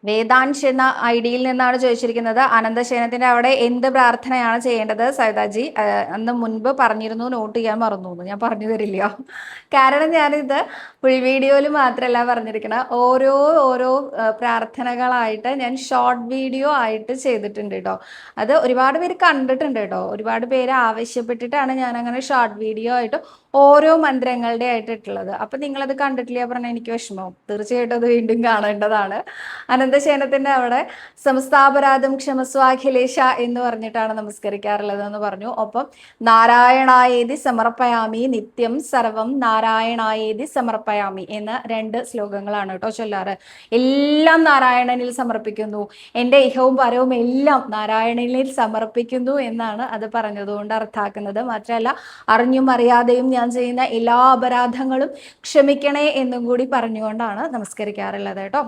വേദാൻഷ് എന്ന ഐഡിയിൽ നിന്നാണ് ചോദിച്ചിരിക്കുന്നത്. അനന്തശയനത്തിന്റെ അവിടെ എന്ത് പ്രാർത്ഥനയാണ് ചെയ്യേണ്ടത് സൈതാജി? അന്ന് മുൻപ് പറഞ്ഞിരുന്നു, നോട്ട് ചെയ്യാൻ മറന്നു. ഞാൻ പറഞ്ഞു തരില്ല, കാരണം ഞാനിത് ഫുൾ വീഡിയോയിൽ മാത്രമല്ല പറഞ്ഞിരിക്കണം, ഓരോ ഓരോ പ്രാർത്ഥനകളായിട്ട് ഞാൻ ഷോർട്ട് വീഡിയോ ആയിട്ട് ചെയ്തിട്ടുണ്ട് കേട്ടോ. അത് ഒരുപാട് പേര് കണ്ടിട്ടുണ്ട് കേട്ടോ. ഒരുപാട് പേര് ആവശ്യപ്പെട്ടിട്ടാണ് ഞാൻ അങ്ങനെ ഷോർട്ട് വീഡിയോ ആയിട്ട് ഓരോ മന്ത്രങ്ങളുടെ ആയിട്ട് ഇട്ടുള്ളത്. അപ്പൊ നിങ്ങളത് കണ്ടിട്ടില്ല പറഞ്ഞാൽ എനിക്ക് വിഷമവും. തീർച്ചയായിട്ടും അത് വീണ്ടും കാണേണ്ടതാണ്. അനന്തശയനത്തിന്റെ അവിടെ സംസ്ഥാപരാധം ക്ഷമസ്വാഖിലേശ എന്ന് പറഞ്ഞിട്ടാണ് നമസ്കരിക്കാറുള്ളത് എന്ന് പറഞ്ഞു. ഒപ്പം നാരായണായേതി സമർപ്പയാമി നിത്യം സർവം നാരായണായേതി സമർപ്പയാമി എന്ന 2 ശ്ലോകങ്ങളാണ് കേട്ടോ ചൊല്ലാറ്. എല്ലാം നാരായണനിൽ സമർപ്പിക്കുന്നു, എൻ്റെ ഇഹവും പരവും എല്ലാം നാരായണനിൽ സമർപ്പിക്കുന്നു എന്നാണ് അത് പറഞ്ഞതുകൊണ്ട് അർത്ഥാക്കുന്നത്. മാത്രമല്ല അറിഞ്ഞും അറിയാതെയും ഞാൻ ചെയ്യുന്ന എല്ലാ അപരാധങ്ങളും ക്ഷമിക്കണേ എന്നും കൂടി പറഞ്ഞുകൊണ്ടാണ് നമസ്കരിക്കാറുള്ളത് കേട്ടോ.